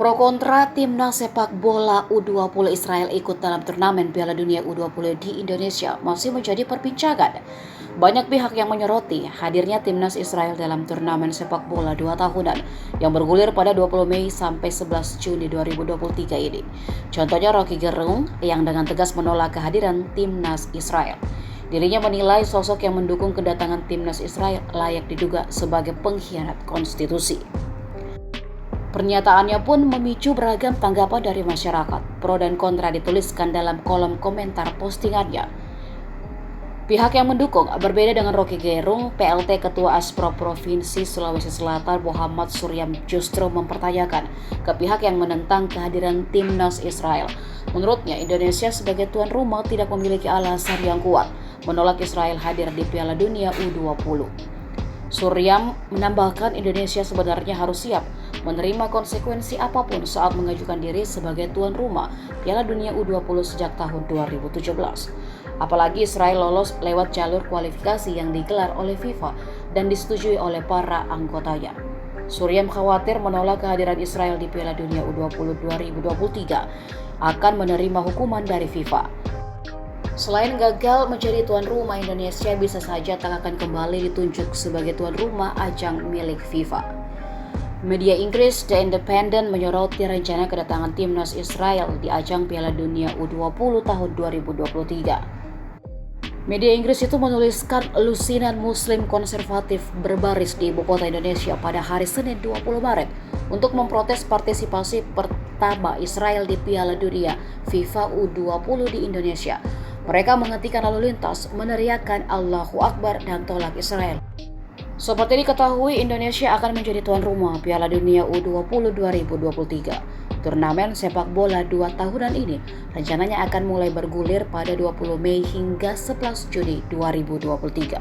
Pro kontra timnas sepak bola U20 Israel ikut dalam turnamen Piala Dunia U20 di Indonesia masih menjadi perbincangan. Banyak pihak yang menyoroti hadirnya timnas Israel dalam turnamen sepak bola 2 tahunan yang bergulir pada 20 Mei sampai 11 Juni 2023 ini. Contohnya Roky Gerung yang dengan tegas menolak kehadiran timnas Israel. Dirinya menilai sosok yang mendukung kedatangan timnas Israel layak diduga sebagai pengkhianat konstitusi. Pernyataannya pun memicu beragam tanggapan dari masyarakat. Pro dan kontra dituliskan dalam kolom komentar postingannya. Pihak yang mendukung berbeda dengan Roky Gerung, PLT Ketua Aspro Provinsi Sulawesi Selatan Muhammad Suryam justru mempertanyakan ke pihak yang menentang kehadiran timnas Israel. Menurutnya, Indonesia sebagai tuan rumah tidak memiliki alasan yang kuat menolak Israel hadir di Piala Dunia U20. Suryam menambahkan Indonesia sebenarnya harus siap menerima konsekuensi apapun saat mengajukan diri sebagai tuan rumah Piala Dunia U20 sejak tahun 2017. Apalagi Israel lolos lewat jalur kualifikasi yang digelar oleh FIFA dan disetujui oleh para anggotanya. Suryam khawatir menolak kehadiran Israel di Piala Dunia U20 2023 akan menerima hukuman dari FIFA. Selain gagal menjadi tuan rumah, Indonesia bisa saja tak akan kembali ditunjuk sebagai tuan rumah ajang milik FIFA. Media Inggris The Independent menyoroti rencana kedatangan timnas Israel di ajang Piala Dunia U20 tahun 2023. Media Inggris itu menuliskan lusinan Muslim konservatif berbaris di ibu kota Indonesia pada hari Senin 20 Maret untuk memprotes partisipasi pertama Israel di Piala Dunia FIFA U20 di Indonesia. Mereka menghentikan lalu lintas, meneriakkan Allahu Akbar dan tolak Israel. Seperti diketahui, Indonesia akan menjadi tuan rumah Piala Dunia U20 2023. Turnamen sepak bola 2 tahunan ini rencananya akan mulai bergulir pada 20 Mei hingga 11 Juni 2023.